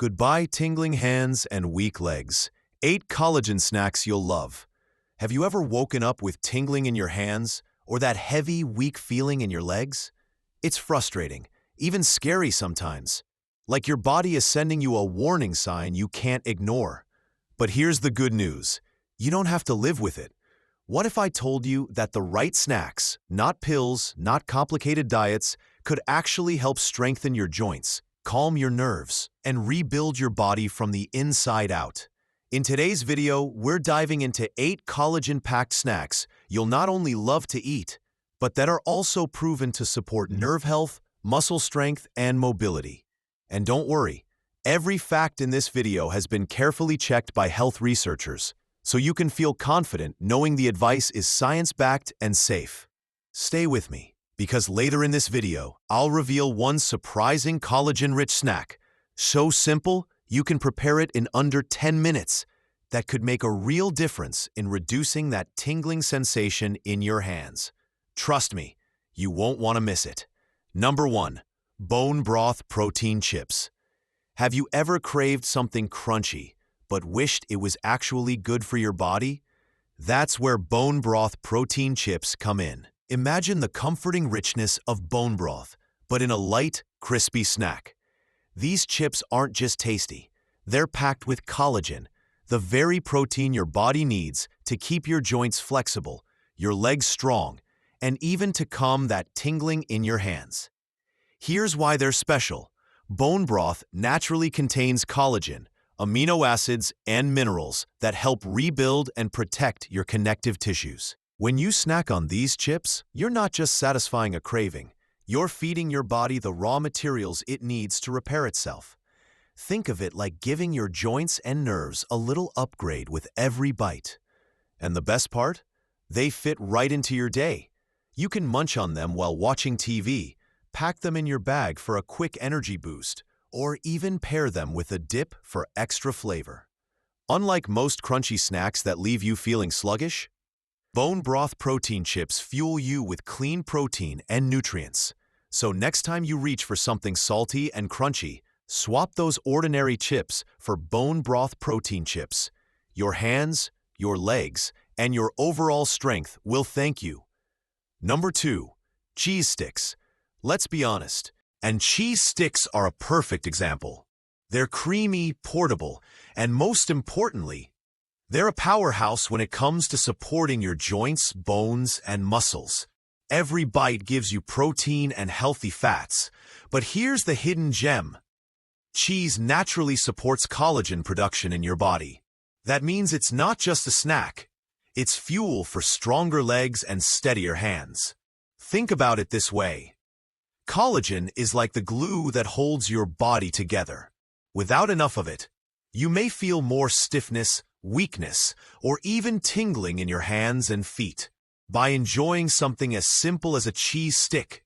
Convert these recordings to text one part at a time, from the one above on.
Goodbye, tingling hands and weak legs. 8 collagen snacks you'll love. Have you ever woken up with tingling in your hands or that heavy, weak feeling in your legs? It's frustrating, even scary sometimes. Like your body is sending you a warning sign you can't ignore. But here's the good news. You don't have to live with it. What if I told you that the right snacks, not pills, not complicated diets, could actually help strengthen your joints, calm your nerves, and rebuild your body from the inside out? In today's video, we're diving into 8 collagen-packed snacks you'll not only love to eat, but that are also proven to support nerve health, muscle strength, and mobility. And don't worry, every fact in this video has been carefully checked by health researchers, so you can feel confident knowing the advice is science-backed and safe. Stay with me, because later in this video, I'll reveal one surprising collagen-rich snack, so simple you can prepare it in under 10 minutes, that could make a real difference in reducing that tingling sensation in your hands. Trust me, you won't want to miss it. Number 1. Bone broth protein chips. Have you ever craved something crunchy, but wished it was actually good for your body? That's where bone broth protein chips come in. Imagine the comforting richness of bone broth, but in a light, crispy snack. These chips aren't just tasty. They're packed with collagen, the very protein your body needs to keep your joints flexible, your legs strong, and even to calm that tingling in your hands. Here's why they're special. Bone broth naturally contains collagen, amino acids, and minerals that help rebuild and protect your connective tissues. When you snack on these chips, you're not just satisfying a craving. You're feeding your body the raw materials it needs to repair itself. Think of it like giving your joints and nerves a little upgrade with every bite. And the best part? They fit right into your day. You can munch on them while watching TV, pack them in your bag for a quick energy boost, or even pair them with a dip for extra flavor. Unlike most crunchy snacks that leave you feeling sluggish, bone broth protein chips fuel you with clean protein and nutrients. So next time you reach for something salty and crunchy, swap those ordinary chips for bone broth protein chips. Your hands, your legs, and your overall strength will thank you. Number 2. Cheese sticks. Let's be honest, and cheese sticks are a perfect example. They're creamy, portable, and most importantly, they're a powerhouse when it comes to supporting your joints, bones, and muscles. Every bite gives you protein and healthy fats, but here's the hidden gem. Cheese naturally supports collagen production in your body. That means it's not just a snack. It's fuel for stronger legs and steadier hands. Think about it this way. Collagen is like the glue that holds your body together. Without enough of it, you may feel more stiffness, weakness, or even tingling in your hands and feet. By enjoying something as simple as a cheese stick,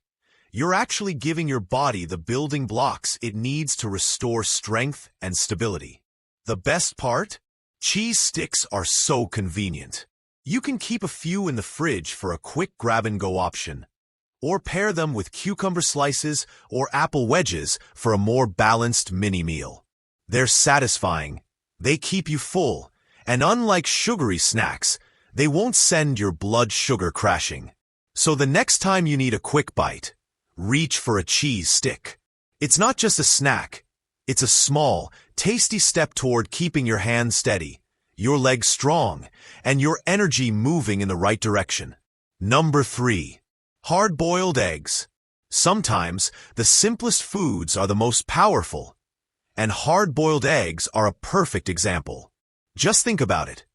you're actually giving your body the building blocks it needs to restore strength and stability. The best part? Cheese sticks are so convenient. You can keep a few in the fridge for a quick grab-and-go option, or pair them with cucumber slices or apple wedges for a more balanced mini-meal. They're satisfying, they keep you full, and unlike sugary snacks, they won't send your blood sugar crashing. So the next time you need a quick bite, reach for a cheese stick. It's not just a snack. It's a small, tasty step toward keeping your hands steady, your legs strong, and your energy moving in the right direction. Number 3. Hard-boiled eggs. Sometimes the simplest foods are the most powerful, and hard-boiled eggs are a perfect example. Just think about it.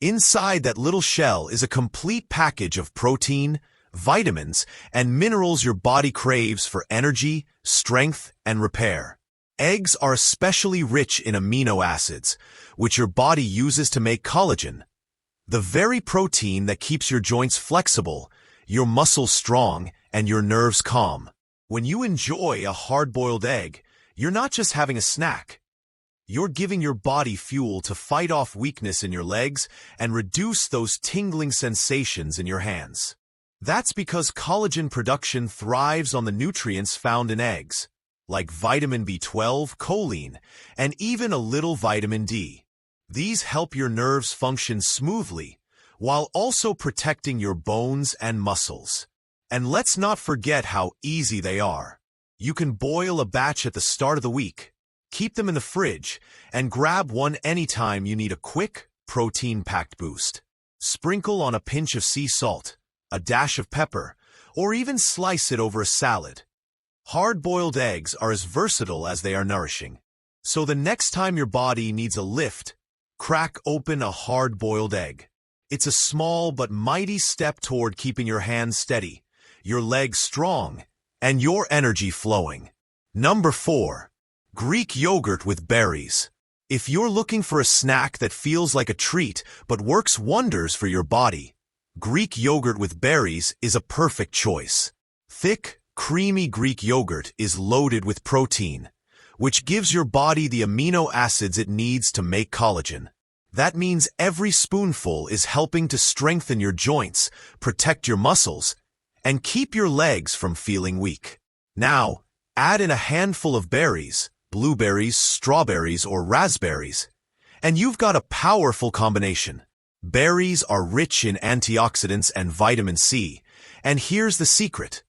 Inside that little shell is a complete package of protein, vitamins, and minerals your body craves for energy, strength, and repair. Eggs are especially rich in amino acids, which your body uses to make collagen, the very protein that keeps your joints flexible, your muscles strong, and your nerves calm. When you enjoy a hard-boiled egg, you're not just having a snack. You're giving your body fuel to fight off weakness in your legs and reduce those tingling sensations in your hands. That's because collagen production thrives on the nutrients found in eggs. like vitamin B12, choline, and even a little vitamin D. These help your nerves function smoothly, while also protecting your bones and muscles. And let's not forget how easy they are. You can boil a batch at the start of the week, keep them in the fridge, and grab one anytime you need a quick, protein-packed boost. Sprinkle on a pinch of sea salt, a dash of pepper, or even slice it over a salad. Hard-boiled eggs are as versatile as they are nourishing. So the next time your body needs a lift, crack open a hard-boiled egg. It's a small but mighty step toward keeping your hands steady, your legs strong, and your energy flowing. Number 4. Greek yogurt with berries. If you're looking for a snack that feels like a treat but works wonders for your body, Greek yogurt with berries is a perfect choice. Thick, creamy Greek yogurt is loaded with protein, which gives your body the amino acids it needs to make collagen. That means every spoonful is helping to strengthen your joints, protect your muscles, and keep your legs from feeling weak. Now, add in a handful of berries, blueberries, strawberries, or raspberries, and you've got a powerful combination. Berries are rich in antioxidants and vitamin C, and here's the secret.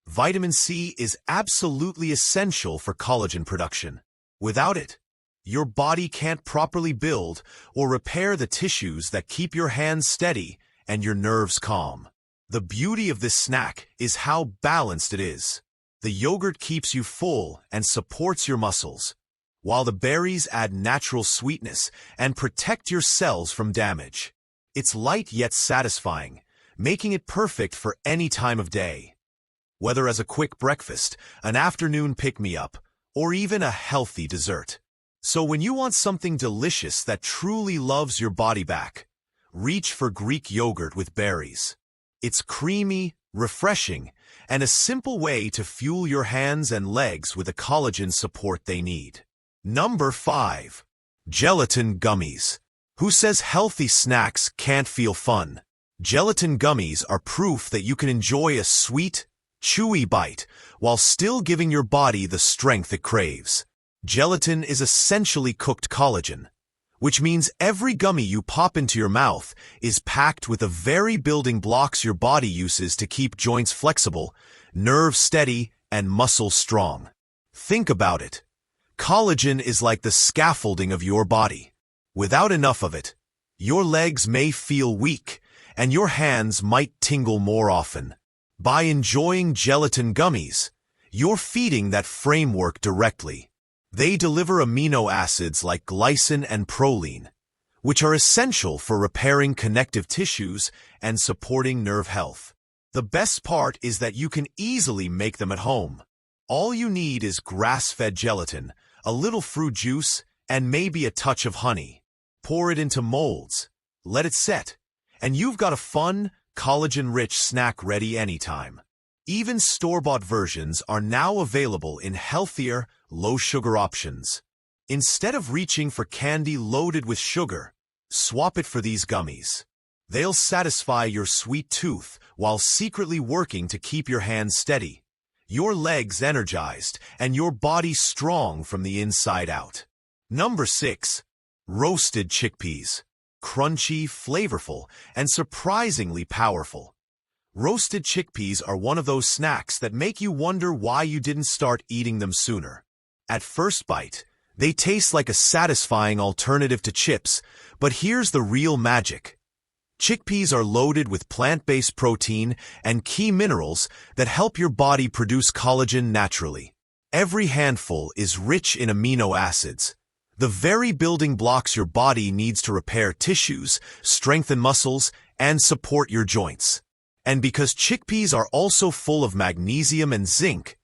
Vitamin C is absolutely essential for collagen production. Without it, your body can't properly build or repair the tissues that keep your hands steady and your nerves calm. The beauty of this snack is how balanced it is. The yogurt keeps you full and supports your muscles, while the berries add natural sweetness and protect your cells from damage. It's light yet satisfying, making it perfect for any time of day. Whether as a quick breakfast, an afternoon pick-me-up, or even a healthy dessert. So when you want something delicious that truly loves your body back, reach for Greek yogurt with berries. It's creamy, refreshing, and a simple way to fuel your hands and legs with the collagen support they need. Number 5. Gelatin gummies. Who says healthy snacks can't feel fun? Gelatin gummies are proof that you can enjoy a sweet, chewy bite while still giving your body the strength it craves. Gelatin is essentially cooked collagen, which means every gummy you pop into your mouth is packed with the very building blocks your body uses to keep joints flexible, nerves steady, and muscles strong. Think about it. Collagen is like the scaffolding of your body. Without enough of it, your legs may feel weak, and your hands might tingle more often. By enjoying gelatin gummies, you're feeding that framework directly. They deliver amino acids like glycine and proline, which are essential for repairing connective tissues and supporting nerve health. The best part is that you can easily make them at home. All you need is grass-fed gelatin, a little fruit juice, and maybe a touch of honey. Pour it into molds, let it set, and you've got a fun, collagen-rich snack ready anytime. Even store-bought versions are now available in healthier, low-sugar options. Instead of reaching for candy loaded with sugar, swap it for these gummies. They'll satisfy your sweet tooth while secretly working to keep your hands steady, your legs energized, and your body strong from the inside out. Number 6. Roasted chickpeas. Crunchy, flavorful, and surprisingly powerful. Roasted chickpeas are one of those snacks that make you wonder why you didn't start eating them sooner. At first bite, they taste like a satisfying alternative to chips, but here's the real magic. Chickpeas are loaded with plant-based protein and key minerals that help your body produce collagen naturally. Every handful is rich in amino acids, the very building blocks your body needs to repair tissues, strengthen muscles, and support your joints. And because chickpeas are also full of magnesium and zinc,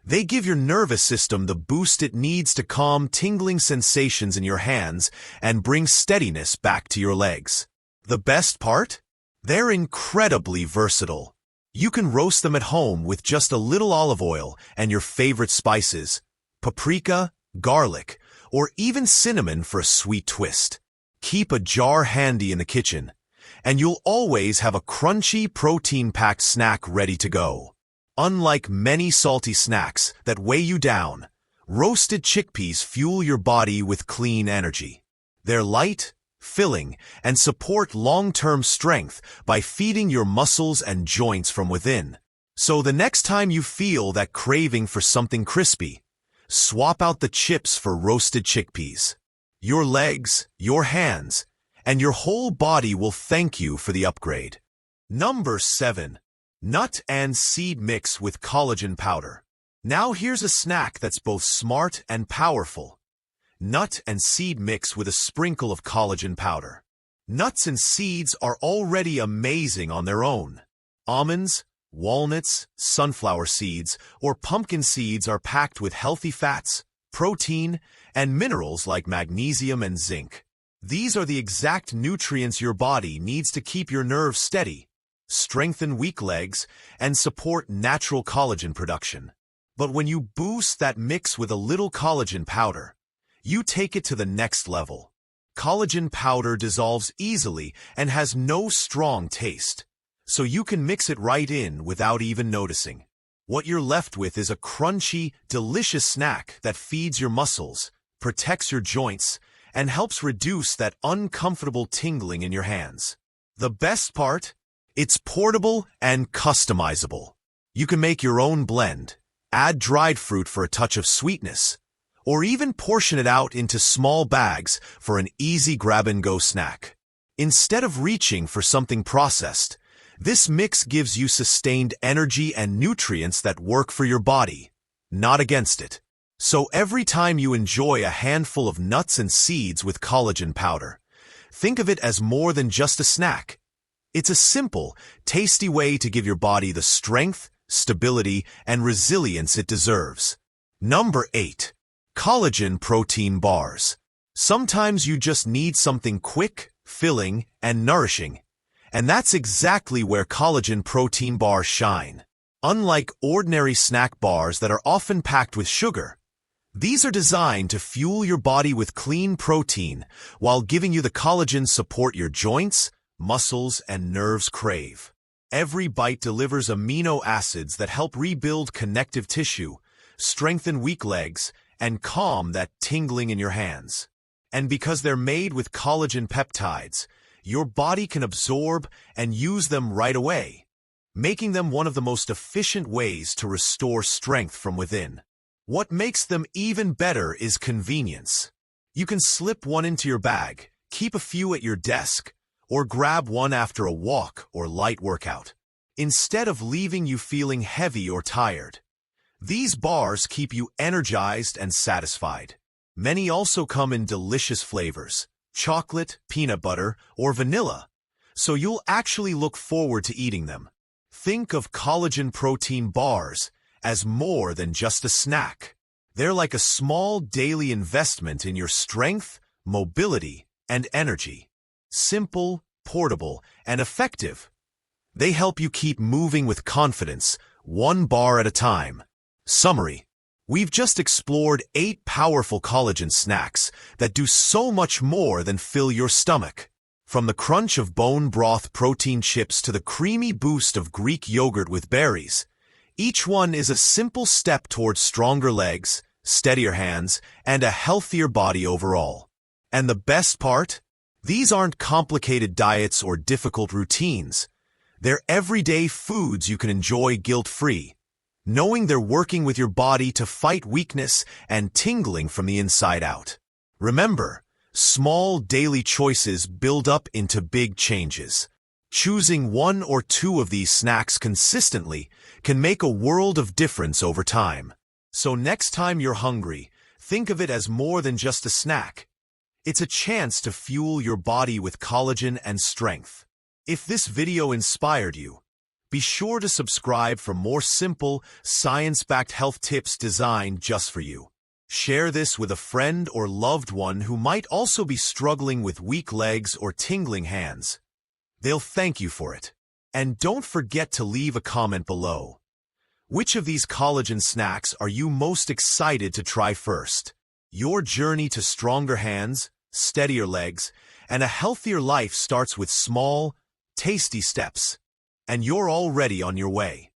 they give your nervous system the boost it needs to calm tingling sensations in your hands and bring steadiness back to your legs. The best part? They're incredibly versatile. You can roast them at home with just a little olive oil and your favorite spices, paprika, garlic, or even cinnamon for a sweet twist. Keep a jar handy in the kitchen, and you'll always have a crunchy, protein-packed snack ready to go. Unlike many salty snacks that weigh you down, Roasted chickpeas fuel your body with clean energy. They're light, filling, and support long-term strength by feeding your muscles and joints from within. So the next time you feel that craving for something crispy, swap out the chips for roasted chickpeas. Your legs, your hands, and your whole body will thank you for the upgrade. Number 7. Nut and seed mix with collagen powder. Now here's a snack that's both smart and powerful. Nut and seed mix with a sprinkle of collagen powder. Nuts and seeds are already amazing on their own. Almonds, walnuts, sunflower seeds, or pumpkin seeds are packed with healthy fats, protein, and minerals like magnesium and zinc. These are the exact nutrients your body needs to keep your nerves steady, strengthen weak legs, and support natural collagen production. But when you boost that mix with a little collagen powder, you take it to the next level. Collagen powder dissolves easily and has no strong taste, so you can mix it right in without even noticing. What you're left with is a crunchy, delicious snack that feeds your muscles, protects your joints, and helps reduce that uncomfortable tingling in your hands. The best part? It's portable and customizable. You can make your own blend, add dried fruit for a touch of sweetness, or even portion it out into small bags for an easy grab-and-go snack. Instead of reaching for something processed, this mix gives you sustained energy and nutrients that work for your body, not against it. So every time you enjoy a handful of nuts and seeds with collagen powder, think of it as more than just a snack. It's a simple, tasty way to give your body the strength, stability, and resilience it deserves. Number 8. Collagen protein bars. Sometimes you just need something quick, filling, and nourishing. And that's exactly where collagen protein bars shine. Unlike ordinary snack bars that are often packed with sugar, these are designed to fuel your body with clean protein while giving you the collagen support your joints, muscles, and nerves crave. Every bite delivers amino acids that help rebuild connective tissue, strengthen weak legs, and calm that tingling in your hands. And because they're made with collagen peptides, your body can absorb and use them right away, making them one of the most efficient ways to restore strength from within. What makes them even better is convenience. You can slip one into your bag, keep a few at your desk, or grab one after a walk or light workout. Instead of leaving you feeling heavy or tired, these bars keep you energized and satisfied. Many also come in delicious flavors, chocolate, peanut butter, or vanilla, so you'll actually look forward to eating them. Think of collagen protein bars as more than just a snack. They're like a small daily investment in your strength, mobility, and energy. Simple, portable, and effective. They help you keep moving with confidence, one bar at a time. Summary. We've just explored 8 powerful collagen snacks that do so much more than fill your stomach. From the crunch of bone broth protein chips to the creamy boost of Greek yogurt with berries, each one is a simple step towards stronger legs, steadier hands, and a healthier body overall. And the best part? These aren't complicated diets or difficult routines. They're everyday foods you can enjoy guilt-free, knowing they're working with your body to fight weakness and tingling from the inside out. Remember, small daily choices build up into big changes. Choosing 1 or 2 of these snacks consistently can make a world of difference over time. So next time you're hungry, think of it as more than just a snack. It's a chance to fuel your body with collagen and strength. If this video inspired you, be sure to subscribe for more simple, science-backed health tips designed just for you. Share this with a friend or loved one who might also be struggling with weak legs or tingling hands. They'll thank you for it. And don't forget to leave a comment below. Which of these collagen snacks are you most excited to try first? Your journey to stronger hands, steadier legs, and a healthier life starts with small, tasty steps. And you're already on your way.